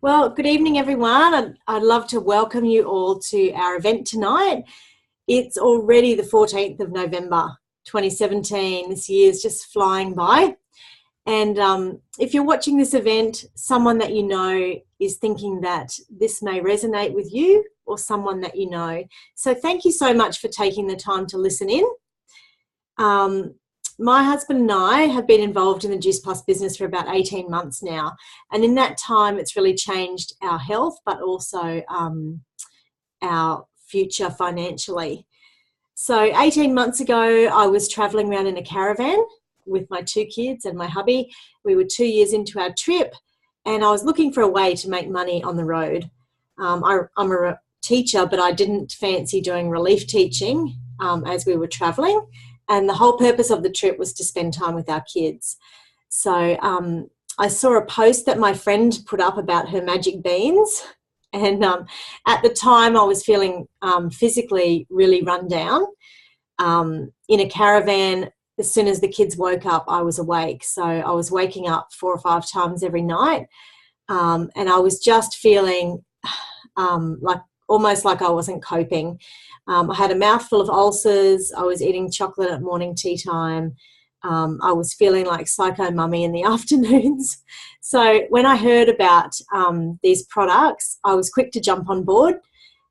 Well, good evening, everyone. I'd love to welcome you all to our event tonight. It's already the 14th of November, 2017. This year's just flying by. And if you're watching this event, someone that you know is thinking that this may resonate with you or someone that you know. So thank you so much for taking the time to listen in. My husband and I have been involved in the Juice Plus business for about 18 months now. And in that time, it's really changed our health, but also our future financially. So 18 months ago, I was traveling around in a caravan with my two kids and my hubby. We were 2 years into our trip, and I was looking for a way to make money on the road. I'm a teacher, but I didn't fancy doing relief teaching as we were traveling. And the whole purpose of the trip was to spend time with our kids. So I saw a post that my friend put up about her magic beans. And at the time, I was feeling physically really run down. In a caravan, as soon as the kids woke up, I was awake. So I was waking up 4 or 5 times every night. And I was just feeling almost like I wasn't coping. I had a mouthful of ulcers. I was eating chocolate at morning tea time. I was feeling like psycho mummy in the afternoons. So when I heard about these products, I was quick to jump on board.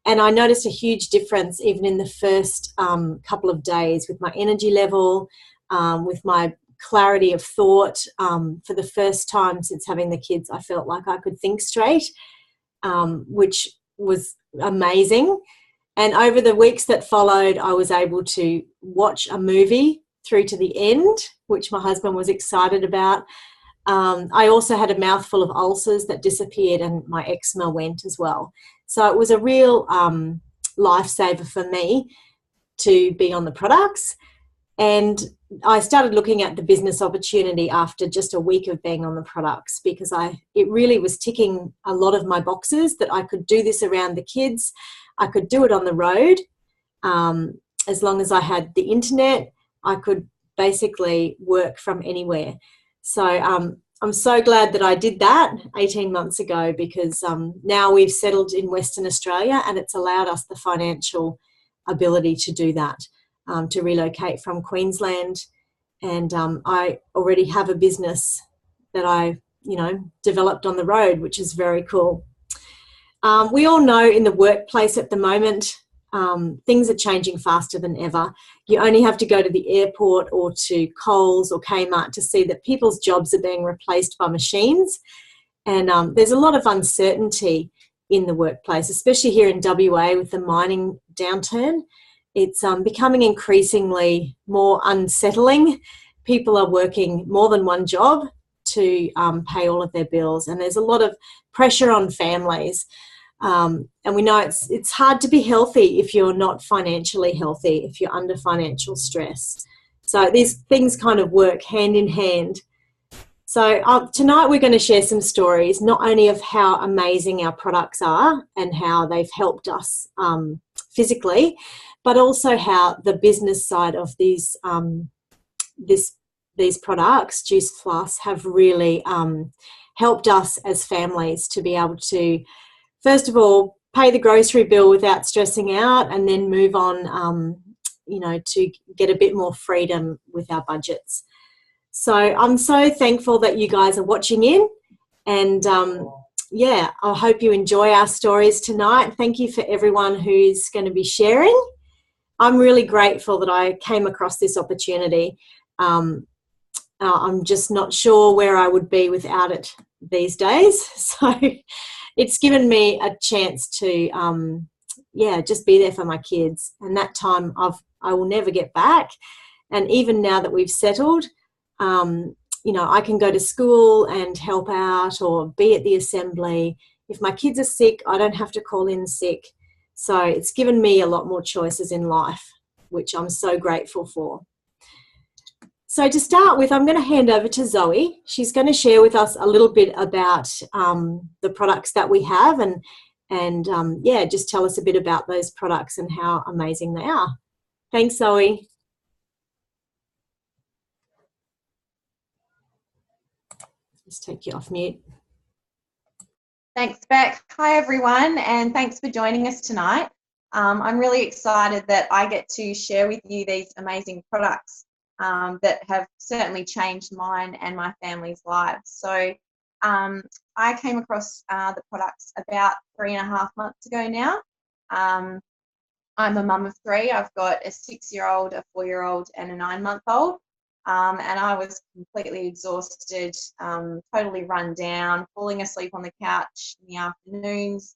And I noticed a huge difference even in the first couple of days with my energy level, with my clarity of thought. For the first time since having the kids, I felt like I could think straight, which was amazing. And over the weeks that followed, I was able to watch a movie through to the end, which my husband was excited about. I also had a mouthful of ulcers that disappeared, and my eczema went as well. So it was a real lifesaver for me to be on the products. And I started looking at the business opportunity after just a week of being on the products, because it really was ticking a lot of my boxes that I could do this around the kids. I could do it on the road. As long as I had the internet, I could basically work from anywhere. So I'm so glad that I did that 18 months ago, because now we've settled in Western Australia, and it's allowed us the financial ability to do that, to relocate from Queensland. And I already have a business that I, developed on the road, which is very cool. We all know in the workplace at the moment, things are changing faster than ever. You only have to go to the airport or to Coles or Kmart to see that people's jobs are being replaced by machines. And there's a lot of uncertainty in the workplace, especially here in WA with the mining downturn. It's becoming increasingly more unsettling. People are working more than one job to pay all of their bills, and there's a lot of pressure on families. And we know it's hard to be healthy if you're not financially healthy, if you're under financial stress. So these things kind of work hand in hand. So tonight we're going to share some stories, not only of how amazing our products are and how they've helped us physically, but also how the business side of these products, Juice Plus, have really helped us as families to be able to, first of all, pay the grocery bill without stressing out, and then move on, to get a bit more freedom with our budgets. So I'm so thankful that you guys are watching in, and I hope you enjoy our stories tonight. Thank you for everyone who's going to be sharing. I'm really grateful that I came across this opportunity. I'm just not sure where I would be without it these days. So it's given me a chance to, just be there for my kids. And that time I will never get back. And even now that we've settled, I can go to school and help out or be at the assembly. If my kids are sick, I don't have to call in sick. So it's given me a lot more choices in life, which I'm so grateful for. So to start with, I'm going to hand over to Zoe. She's going to share with us a little bit about the products that we have, and just tell us a bit about those products and how amazing they are. Thanks, Zoe. Just take you off mute. Thanks, Beck. Hi, everyone, and thanks for joining us tonight. I'm really excited that I get to share with you these amazing products that have certainly changed mine and my family's lives. So I came across the products about 3.5 months ago now. I'm a mum of three. I've got a 6-year-old, a 4-year-old, and a 9-month-old. And I was completely exhausted, totally run down, falling asleep on the couch in the afternoons,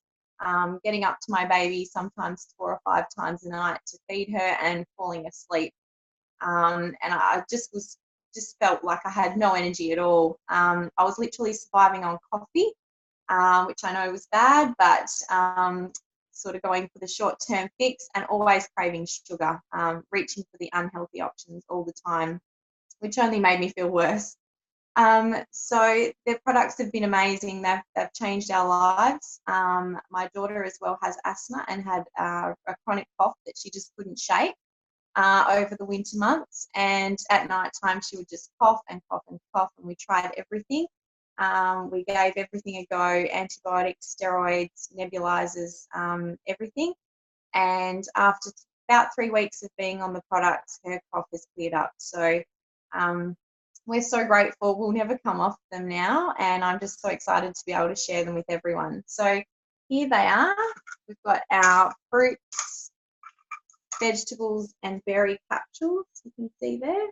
getting up to my baby sometimes 4 or 5 times a night to feed her and falling asleep. And I just felt like I had no energy at all. I was literally surviving on coffee, which I know was bad, but sort of going for the short-term fix and always craving sugar, reaching for the unhealthy options all the time, which only made me feel worse. So their products have been amazing. They've changed our lives. My daughter as well has asthma and had a chronic cough that she just couldn't shake over the winter months. And at night time, she would just cough and cough and cough. And we tried everything. We gave everything a go, antibiotics, steroids, nebulizers, everything. And after about 3 weeks of being on the products, her cough has cleared up. So we're so grateful. We'll never come off them now, and I'm just so excited to be able to share them with everyone. So here they are. We've got our fruits, vegetables, and berry capsules. You can see there.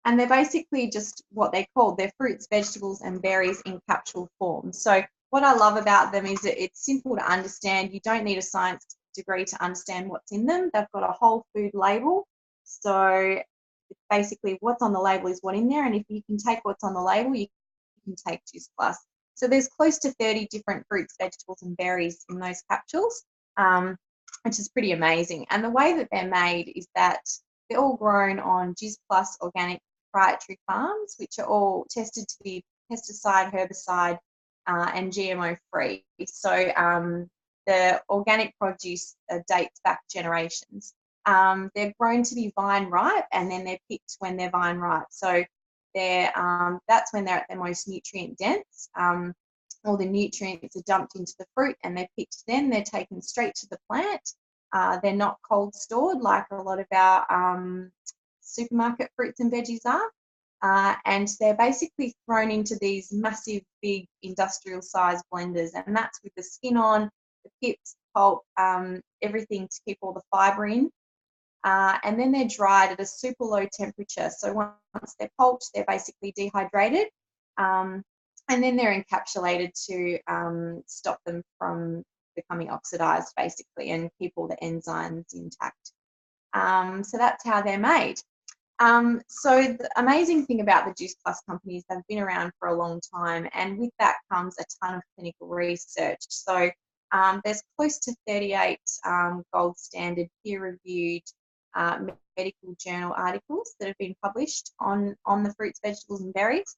And they're basically just what they're called. They're fruits, vegetables, and berries in capsule form. So what I love about them is that it's simple to understand. You don't need a science degree to understand what's in them. They've got a whole food label. So basically what's on the label is what's in there, and if you can take what's on the label, you can take Juice Plus. So there's close to 30 different fruits, vegetables, and berries in those capsules, which is pretty amazing. And the way that they're made is that they're all grown on Juice Plus organic proprietary farms, which are all tested to be pesticide, herbicide, and GMO free. So the organic produce dates back generations. They're grown to be vine ripe, and then they're picked when they're vine ripe. So they're that's when they're at their most nutrient dense. All the nutrients are dumped into the fruit and they're picked then. They're taken straight to the plant. They're not cold stored like a lot of our supermarket fruits and veggies are. And they're basically thrown into these massive, big industrial size blenders, and that's with the skin on, the pips, pulp, everything to keep all the fibre in. And then they're dried at a super low temperature. So once they're pulped, they're basically dehydrated. And then they're encapsulated to stop them from becoming oxidized, basically, and keep all the enzymes intact. So that's how they're made. So the amazing thing about the Juice Plus companies, they've been around for a long time, and with that comes a ton of clinical research. So there's close to 38 gold standard peer-reviewed medical journal articles that have been published on the fruits, vegetables, and berries.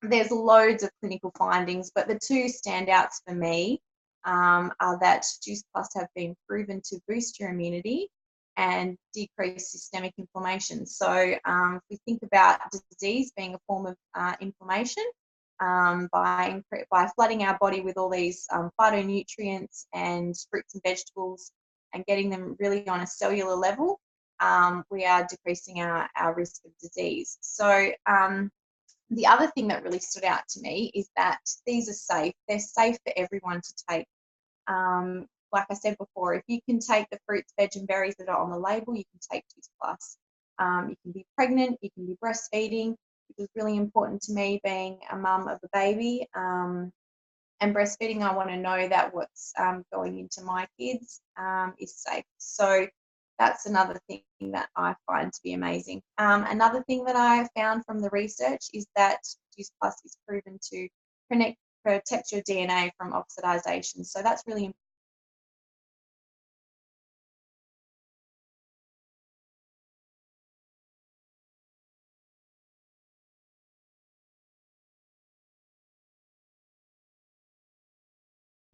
There's loads of clinical findings, but the two standouts for me are that Juice Plus have been proven to boost your immunity and decrease systemic inflammation. So if we think about disease being a form of inflammation, by flooding our body with all these phytonutrients and fruits and vegetables and getting them really on a cellular level, we are decreasing our risk of disease. So the other thing that really stood out to me is that these are safe. They're safe for everyone to take. Like I said before, if you can take the fruits, veg, and berries that are on the label, you can take Juice Plus. You can be pregnant, you can be breastfeeding, which was really important to me being a mum of a baby. And breastfeeding, I want to know that what's going into my kids is safe. So that's another thing that I find to be amazing. Another thing that I found from the research is that Juice Plus is proven to protect your DNA from oxidization. So that's really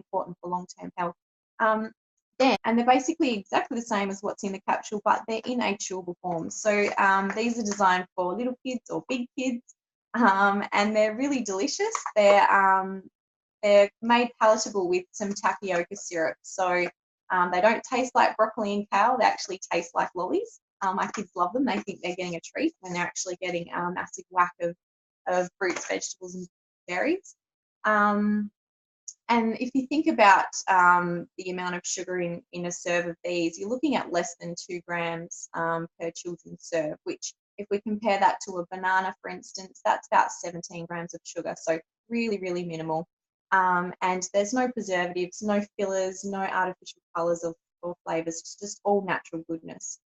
important for long-term health. And they're basically exactly the same as what's in the capsule, but they're in a chewable form. So these are designed for little kids or big kids, and they're really delicious. They're they're made palatable with some tapioca syrup. So they don't taste like broccoli and kale. They actually taste like lollies. My kids love them. They think they're getting a treat when they're actually getting a massive whack of fruits, vegetables, and berries. And if you think about the amount of sugar in a serve of these, you're looking at less than 2 grams per children's serve, which if we compare that to a banana, for instance, that's about 17 grams of sugar. So really, really minimal. And there's no preservatives, no fillers, no artificial colours or flavours, it's just all natural goodness.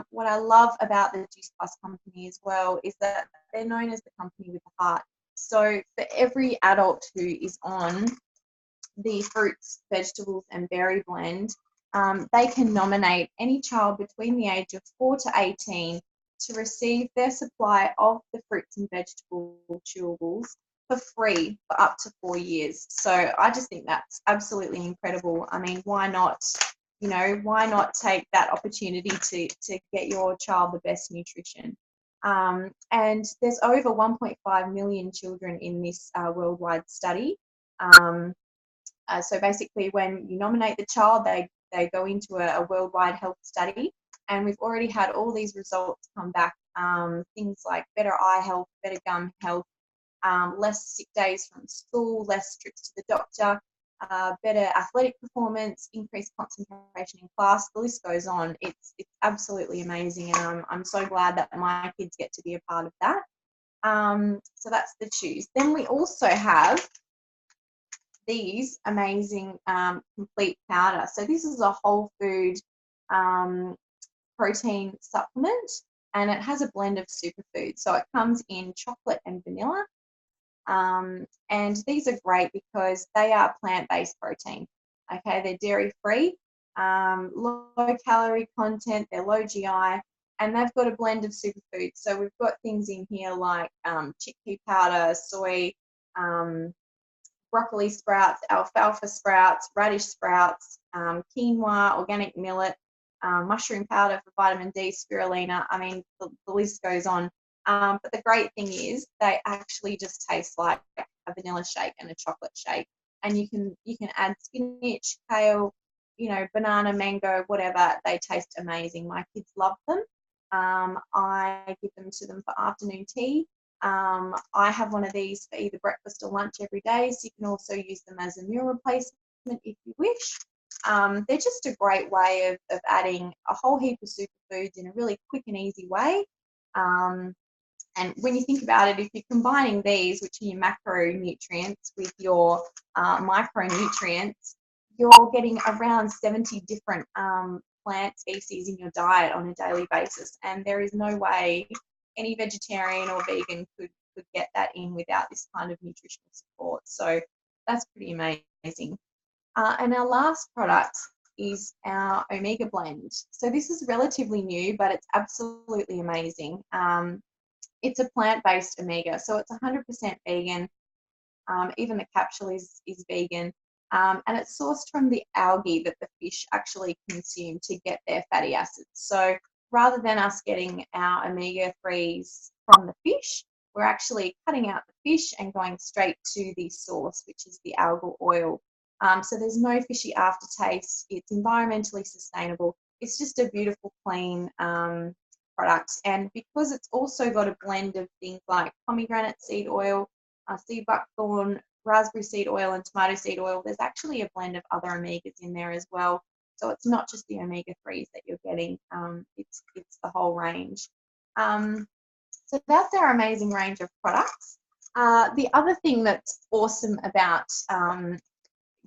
What I love about the Juice Plus company as well is that they're known as the company with the heart. So for every adult who is on the fruits, vegetables and berry blend, they can nominate any child between the age of 4 to 18 to receive their supply of the fruits and vegetable chewables for free for up to 4 years. So I just think that's absolutely incredible. I mean, why not, why not take that opportunity to get your child the best nutrition? And there's over 1.5 million children in this worldwide study. So basically, when you nominate the child, they go into a worldwide health study, and we've already had all these results come back. Things like better eye health, better gum health, less sick days from school, less trips to the doctor, better athletic performance, increased concentration in class. The list goes on. It's absolutely amazing, and I'm so glad that my kids get to be a part of that. So that's the Chews. Then we also have these amazing complete powder. So this is a whole food protein supplement, and it has a blend of superfoods. So it comes in chocolate and vanilla. And these are great because they are plant-based protein. Okay, they're dairy-free, low calorie content, they're low GI, and they've got a blend of superfoods. So we've got things in here like chickpea powder, soy, broccoli sprouts, alfalfa sprouts, radish sprouts, quinoa, organic millet, mushroom powder for vitamin D, spirulina. I mean, the list goes on. But the great thing is they actually just taste like a vanilla shake and a chocolate shake. And you can add spinach, kale, banana, mango, whatever. They taste amazing. My kids love them. I give them to them for afternoon tea. I have one of these for either breakfast or lunch every day, so you can also use them as a meal replacement if you wish. They're just a great way of adding a whole heap of superfoods in a really quick and easy way. And when you think about it, if you're combining these, which are your macronutrients, with your micronutrients, you're getting around 70 different plant species in your diet on a daily basis. And there is no way any vegetarian or vegan could get that in without this kind of nutritional support. So that's pretty amazing. And our last product is our Omega Blend. So this is relatively new, but it's absolutely amazing. It's a plant-based omega, so it's 100% vegan. Even the capsule is vegan. And it's sourced from the algae that the fish actually consume to get their fatty acids. So rather than us getting our omega-3s from the fish, we're actually cutting out the fish and going straight to the source, which is the algal oil. So there's no fishy aftertaste. It's environmentally sustainable. It's just a beautiful, clean product. And because it's also got a blend of things like pomegranate seed oil, sea buckthorn, raspberry seed oil and tomato seed oil, there's actually a blend of other omegas in there as well. So it's not just the omega-3s that you're getting, it's the whole range. So that's our amazing range of products. The other thing that's awesome about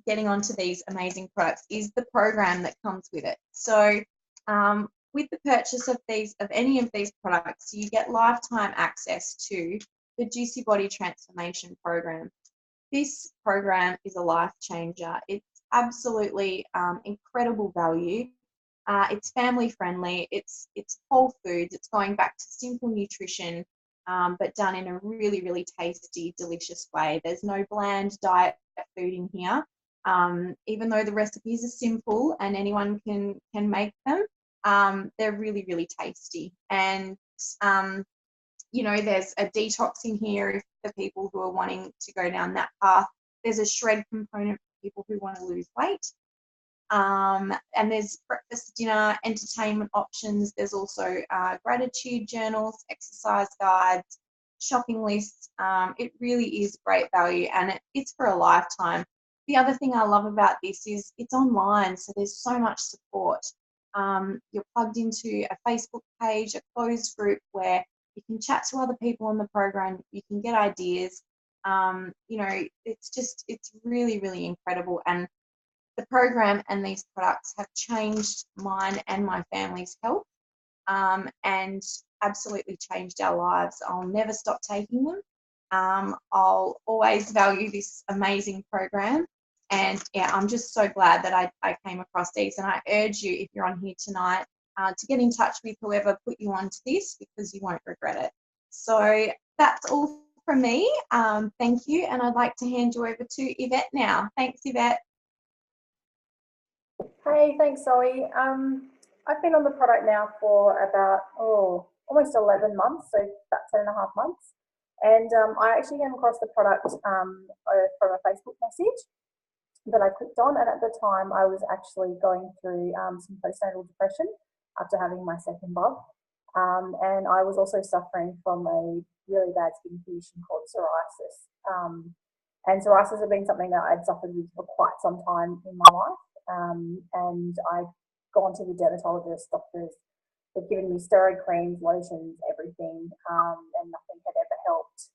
getting onto these amazing products is the program that comes with it. So with the purchase of any of these products, you get lifetime access to the Juicy Body Transformation Program. This program is a life changer. It's absolutely incredible value. It's family friendly. It's whole foods. It's going back to simple nutrition, but done in a really, really tasty, delicious way. There's no bland diet food in here. Even though the recipes are simple and anyone can make them, they're really, really tasty. And there's a detox in here for people who are wanting to go down that path. There's a shred component for people who want to lose weight. And there's breakfast, dinner, entertainment options. There's also gratitude journals, exercise guides, shopping lists. It really is great value, and it's for a lifetime. The other thing I love about this is it's online, so there's so much support. You're plugged into a Facebook page, a closed group where you can chat to other people on the program, you can get ideas. It's really, really incredible. And the program and these products have changed mine and my family's health, and absolutely changed our lives. I'll never stop taking them. I'll always value this amazing program. And yeah, I'm just so glad that I came across these. And I urge you, if you're on here tonight, to get in touch with whoever put you onto this, because you won't regret it. So that's all from me. Thank you. And I'd like to hand you over to Yvette now. Thanks, Yvette. Hey, thanks, Zoe. I've been on the product now for about almost 11 months, so about 10.5 months. And I actually came across the product from a Facebook message that I clicked on, and at the time I was actually going through some postnatal depression after having my second bub, and I was also suffering from a really bad skin condition called psoriasis. And psoriasis had been something that I'd suffered with for quite some time in my life. And I'd gone to the dermatologist, doctors. They'd given me steroid creams, lotions, everything, and nothing had ever helped.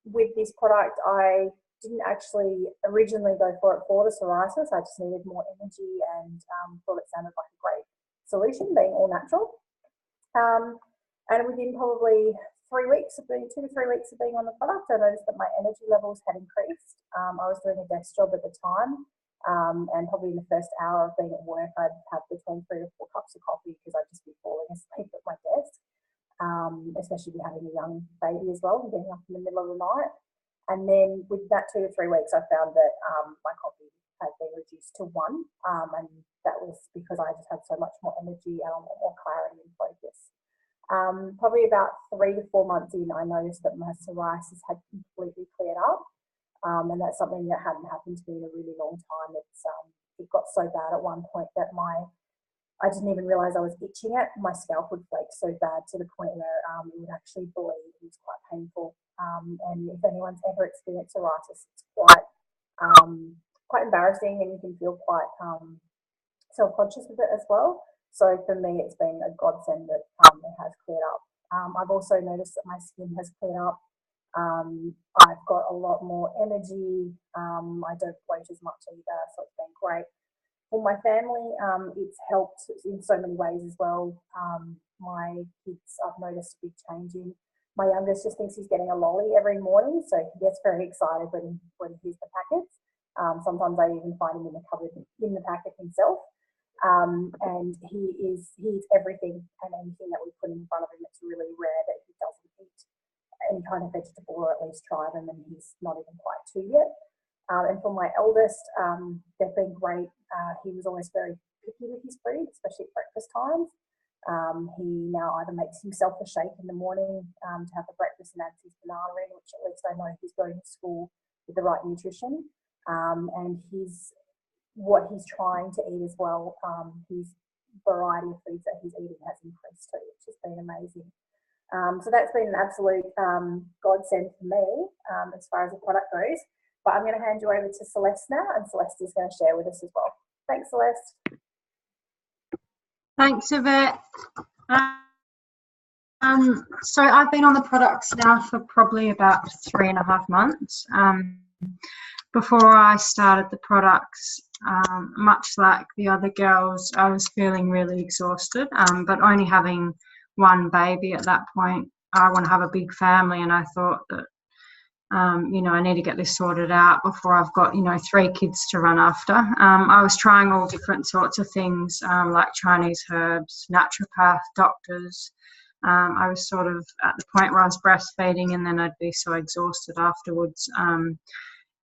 With this product, I didn't actually originally go for it for the psoriasis. I just needed more energy and thought it sounded like a great solution, being all natural. And within probably 2 to 3 weeks of being on the product, I noticed that my energy levels had increased. I was doing a desk job at the time. And probably in the first hour of being at work, I'd have between 3 to 4 cups of coffee because I'd just be falling asleep at my desk, especially having a young baby as well and getting up in the middle of the night. And then with that 2 to 3 weeks, I found that my coffee had been reduced to 1, and that was because I just had so much more energy and more clarity and focus. Probably about 3 to 4 months in, I noticed that my psoriasis had completely cleared up. And that's something that hadn't happened to me in a really long time. It got so bad at one point that I didn't even realise I was itching it. My scalp would flake so bad to the point where it would actually bleed. It was quite painful. And if anyone's ever experienced psoriasis, it's quite embarrassing, and you can feel quite self-conscious with it as well. So for me, it's been a godsend that it has cleared up. I've also noticed that my skin has cleared up. I've got a lot more energy. I don't bloat as much either, so it's been great. For my family, it's helped in so many ways as well. My kids, I've noticed a big change in. My youngest just thinks he's getting a lolly every morning, so he gets very excited when he hears the packets. Sometimes I even find him in the cupboard in the packet himself. And he eats everything and anything that we put in front of him. It's really rare that he doesn't eat any kind of vegetable, or at least try them, and he's not even quite 2 yet. And for my eldest, they've been great. He was always very picky with his food, especially at breakfast times. He now either makes himself a shake in the morning to have a breakfast and adds his banana in, which at least I know he's going to school with the right nutrition. And what he's trying to eat as well, his variety of foods that he's eating has increased too, which has been amazing. So that's been an absolute godsend for me as far as the product goes. But I'm going to hand you over to Celeste now, and Celeste is going to share with us as well. Thanks, Celeste. Thanks, Yvette. So I've been on the products now for probably about 3.5 months. Before I started the products, much like the other girls, I was feeling really exhausted, but only having one baby at that point. I want to have a big family, and I thought that I need to get this sorted out before I've got 3 kids to run after. I was trying all different sorts of things, like Chinese herbs, naturopath, doctors. I was sort of at the point where I was breastfeeding, and then I'd be so exhausted afterwards. I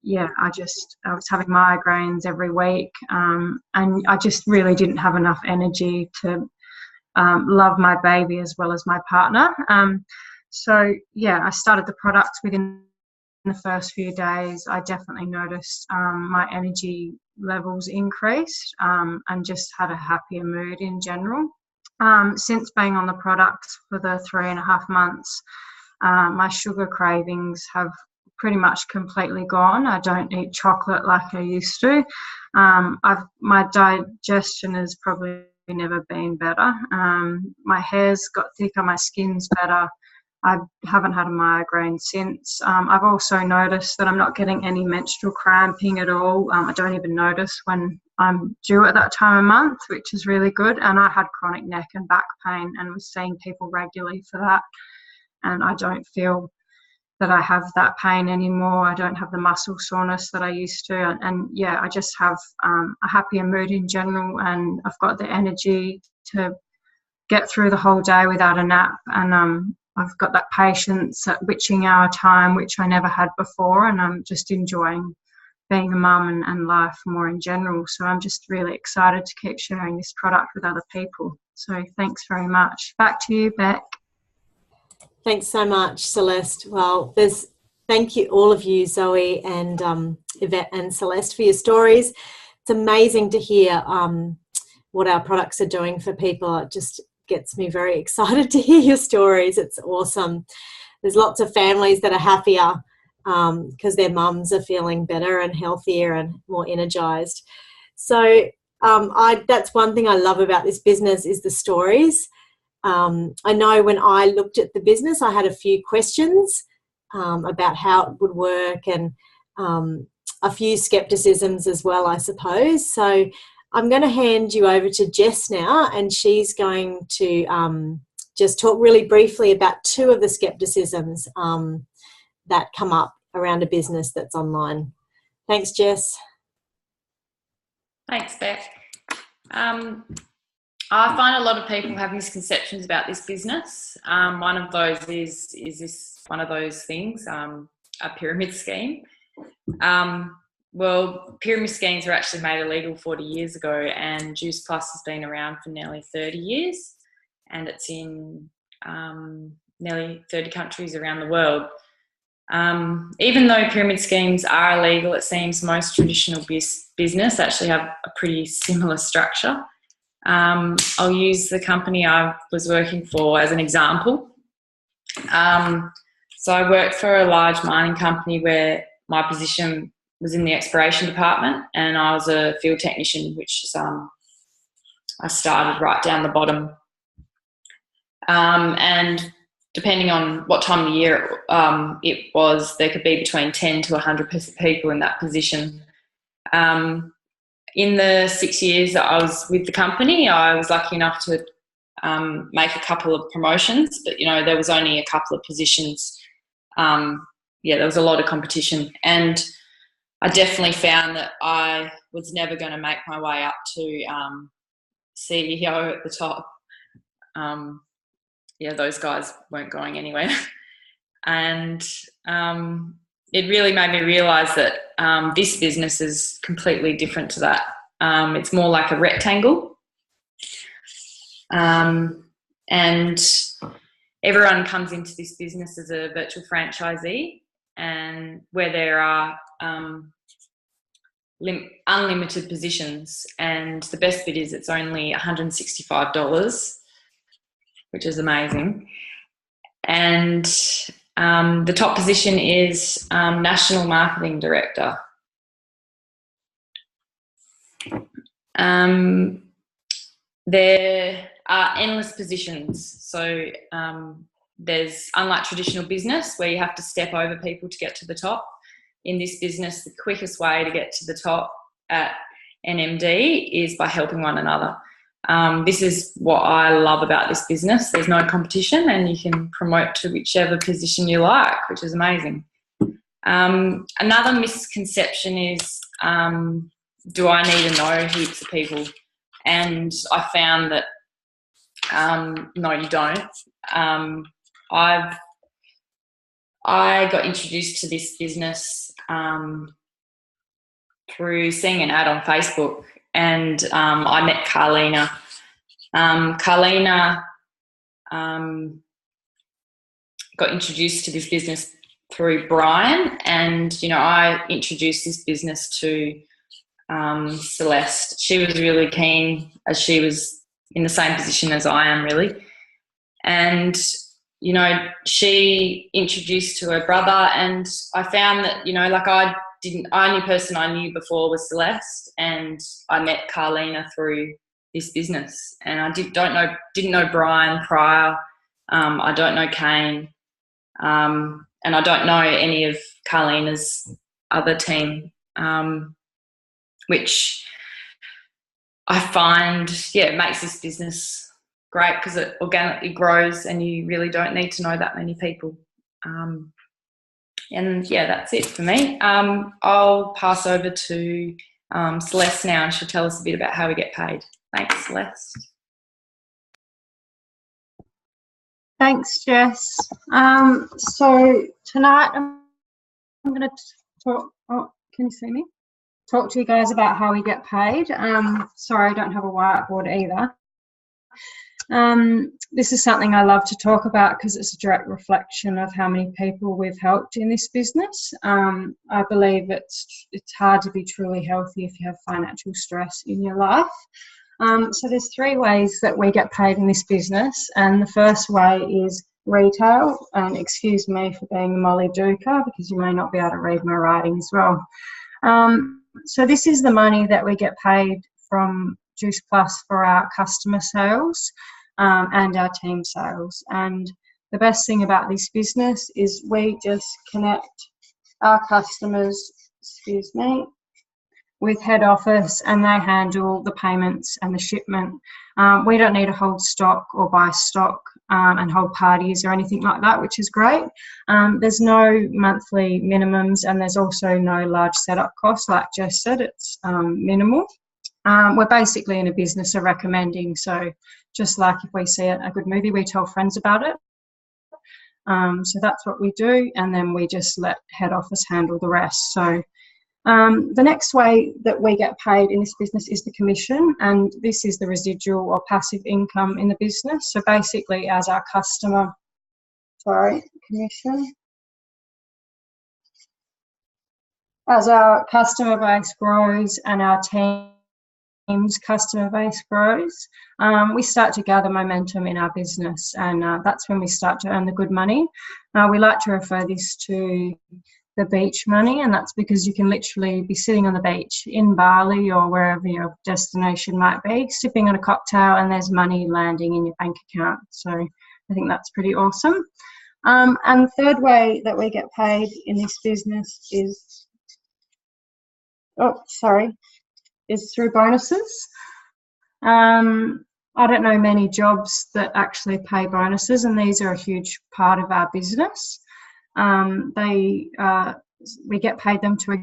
was having migraines every week, and I just really didn't have enough energy to love my baby as well as my partner. I started the products within the first few days, I definitely noticed my energy levels increased and just had a happier mood in general. Since being on the products for the 3.5 months, my sugar cravings have pretty much completely gone. I don't eat chocolate like I used to. My digestion has probably never been better. My hair's got thicker, my skin's better. I haven't had a migraine since. I've also noticed that I'm not getting any menstrual cramping at all. I don't even notice when I'm due at that time of month, which is really good. And I had chronic neck and back pain and was seeing people regularly for that. And I don't feel that I have that pain anymore. I don't have the muscle soreness that I used to. And yeah, I just have a happier mood in general, and I've got the energy to get through the whole day without a nap. And I've got that patience at witching hour time, which I never had before, and I'm just enjoying being a mum and life more in general. So I'm just really excited to keep sharing this product with other people. So thanks very much. Back to you, Beck. Thanks so much, Celeste. Well, thank you, all of you, Zoe and Yvette and Celeste, for your stories. It's amazing to hear what our products are doing for people. It just gets me very excited to hear your stories. It's awesome. There's lots of families that are happier because their mums are feeling better and healthier and more energized. So that's one thing I love about this business is the stories. I know when I looked at the business, I had a few questions about how it would work and a few skepticisms as well, I suppose. So I'm going to hand you over to Jess now, and she's going to just talk really briefly about two of the skepticisms that come up around a business that's online. Thanks, Jess. Thanks, Beck. I find a lot of people have misconceptions about this business. One of those is this one of those things, a pyramid scheme? Well, pyramid schemes were actually made illegal 40 years ago, and Juice Plus has been around for nearly 30 years, and it's in nearly 30 countries around the world. Even though pyramid schemes are illegal, it seems most traditional business actually have a pretty similar structure. I'll use the company I was working for as an example. So I worked for a large mining company where my position was in the exploration department, and I was a field technician, which is, I started right down the bottom. And depending on what time of the year it was, there could be between 10 to 100 people in that position. In the 6 years that I was with the company, I was lucky enough to make a couple of promotions, but, you know, there was only a couple of positions. There was a lot of competition, and I definitely found that I was never going to make my way up to CEO at the top. Those guys weren't going anywhere. And it really made me realise that this business is completely different to that. It's more like a rectangle. And everyone comes into this business as a virtual franchisee, and where there are unlimited positions. And the best bit is it's only $165, which is amazing. And the top position is National Marketing Director. There are endless positions. So there's, unlike traditional business where you have to step over people to get to the top, in this business, the quickest way to get to the top at NMD is by helping one another. This is what I love about this business. There's no competition, and you can promote to whichever position you like, which is amazing. Another misconception is, do I need to know heaps of people? And I found that no, you don't. I got introduced to this business through seeing an ad on Facebook, and I met Carlina. Carlina got introduced to this business through Brian, and I introduced this business to Celeste. She was really keen, as she was in the same position as I am, really. And she introduced to her brother, and I found that the only person I knew before was Celeste, and I met Carlina through this business. And I didn't know Brian prior. I don't know Kane, and I don't know any of Carlina's other team, which I find, it makes this business great because it organically grows, and you really don't need to know that many people. And that's it for me. I'll pass over to Celeste now, and she'll tell us a bit about how we get paid. Thanks, Celeste. Thanks, Jess. So tonight I'm going to talk. Oh, can you see me? Talk to you guys about how we get paid. Sorry, I don't have a whiteboard either. This is something I love to talk about because it's a direct reflection of how many people we've helped in this business. I believe it's hard to be truly healthy if you have financial stress in your life. So there's 3 ways that we get paid in this business, and the first way is retail. And excuse me for being Molly Duker, because you may not be able to read my writing as well. So this is the money that we get paid from Juice Plus for our customer sales and our team sales. And the best thing about this business is we just connect our customers, with head office, and they handle the payments and the shipment. We don't need to hold stock or buy stock and hold parties or anything like that, which is great. There's no monthly minimums, and there's also no large setup costs. Like Jess said, it's minimal. We're basically in a business of recommending, so just like if we see a good movie, we tell friends about it. So that's what we do, and then we just let head office handle the rest. So the next way that we get paid in this business is the commission, and this is the residual or passive income in the business. So basically, as our commission. As our customer base grows and our team's customer base grows, we start to gather momentum in our business, and that's when we start to earn the good money. We like to refer this to the beach money, and that's because you can literally be sitting on the beach in Bali or wherever your destination might be, sipping on a cocktail, and there's money landing in your bank account. So I think that's pretty awesome. And the third way that we get paid in this business is through bonuses. I don't know many jobs that actually pay bonuses, and these are a huge part of our business. We get paid them to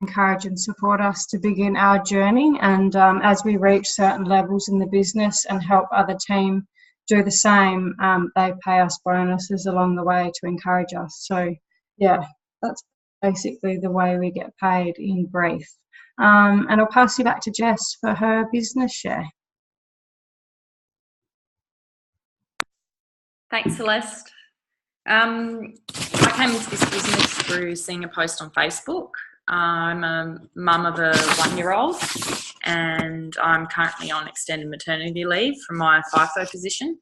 encourage and support us to begin our journey, and as we reach certain levels in the business and help other team do the same, they pay us bonuses along the way to encourage us. So that's basically the way we get paid in brief. And I'll pass you back to Jess for her business share. Thanks, Celeste. I came into this business through seeing a post on Facebook. I'm a mum of a 1-year-old, and I'm currently on extended maternity leave from my FIFO position.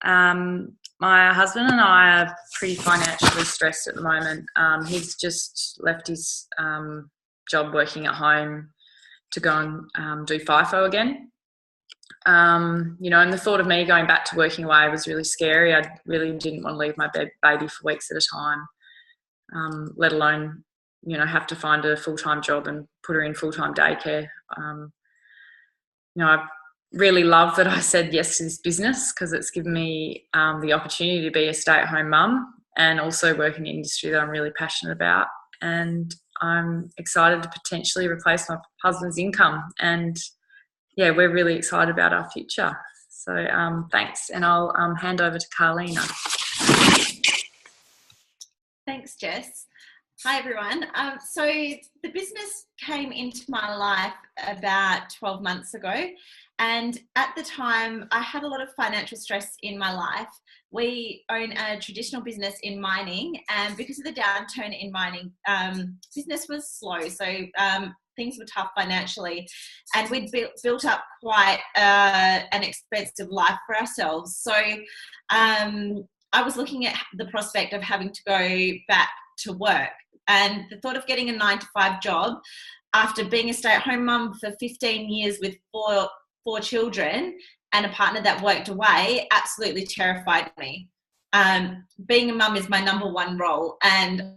My husband and I are pretty financially stressed at the moment. He's just left his job working at home to go and do FIFO again. And the thought of me going back to working away was really scary. I really didn't want to leave my baby for weeks at a time, let alone, have to find a full-time job and put her in full-time daycare. I really love that I said yes to this business because it's given me the opportunity to be a stay-at-home mum and also work in an industry that I'm really passionate about. And I'm excited to potentially replace my husband's income. And we're really excited about our future. So thanks, and I'll hand over to Carlina. Thanks, Jess. Hi everyone. So the business came into my life about 12 months ago, and at the time I had a lot of financial stress in my life. We own a traditional business in mining, and because of the downturn in mining, business was slow. So things were tough financially, and we'd built up quite an expensive life for ourselves. So I was looking at the prospect of having to go back to work. And the thought of getting a 9-to-5 job after being a stay-at-home mum for 15 years with four children and a partner that worked away absolutely terrified me. Being a mum is my number one role, and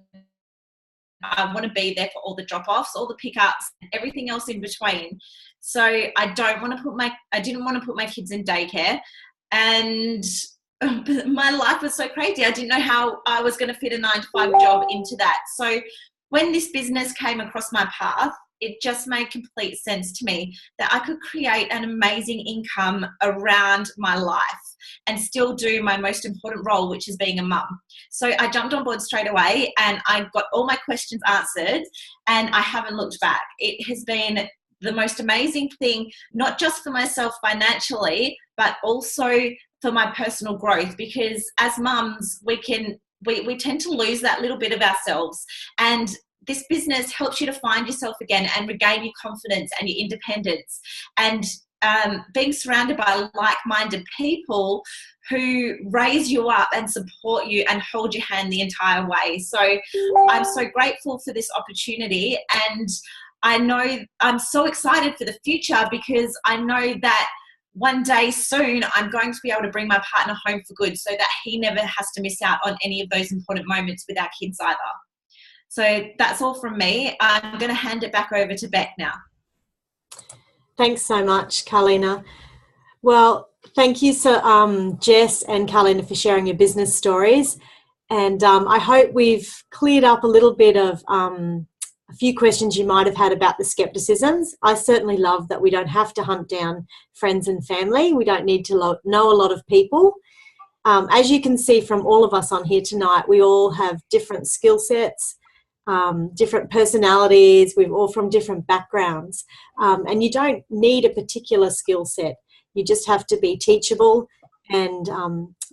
I want to be there for all the drop-offs, all the pickups, everything else in between. So I didn't want to put my kids in daycare, and my life was so crazy. I didn't know how I was going to fit a 9-to-5 job into that. So when this business came across my path, it just made complete sense to me that I could create an amazing income around my life and still do my most important role, which is being a mum. So I jumped on board straight away, and I got all my questions answered, and I haven't looked back. It has been the most amazing thing, not just for myself financially, but also for my personal growth, because as mums, we tend to lose that little bit of ourselves, and this business helps you to find yourself again and regain your confidence and your independence, and being surrounded by like-minded people who raise you up and support you and hold your hand the entire way. So I'm so grateful for this opportunity, and I know I'm so excited for the future, because I know that one day soon I'm going to be able to bring my partner home for good, so that he never has to miss out on any of those important moments with our kids either. So that's all from me. I'm going to hand it back over to Beck now. Thanks so much, Carlina. Well, thank you, Jess and Carlina, for sharing your business stories. And I hope we've cleared up a little bit of a few questions you might have had about the skepticisms. I certainly love that we don't have to hunt down friends and family. We don't need to know a lot of people. As you can see from all of us on here tonight, we all have different skill sets, different personalities. We're all from different backgrounds. And you don't need a particular skill set. You just have to be teachable. And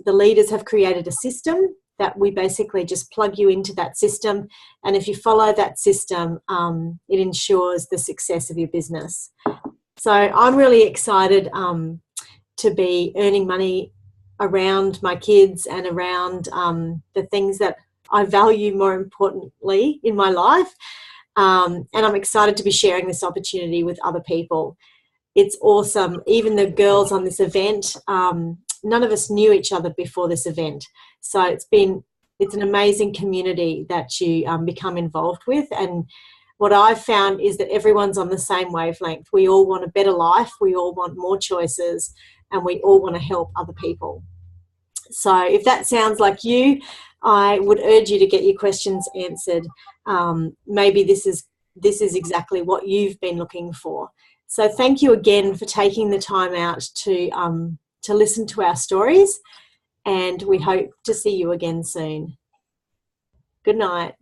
the leaders have created a system that we basically just plug you into that system. And if you follow that system, it ensures the success of your business. So I'm really excited to be earning money around my kids and around the things that I value more importantly in my life. And I'm excited to be sharing this opportunity with other people. It's awesome. Even the girls on this event, none of us knew each other before this event. So it's an amazing community that you become involved with. And what I've found is that everyone's on the same wavelength. We all want a better life. We all want more choices, and we all want to help other people. So if that sounds like you, I would urge you to get your questions answered. Maybe this is exactly what you've been looking for. So thank you again for taking the time out to listen to our stories, and we hope to see you again soon. Good night.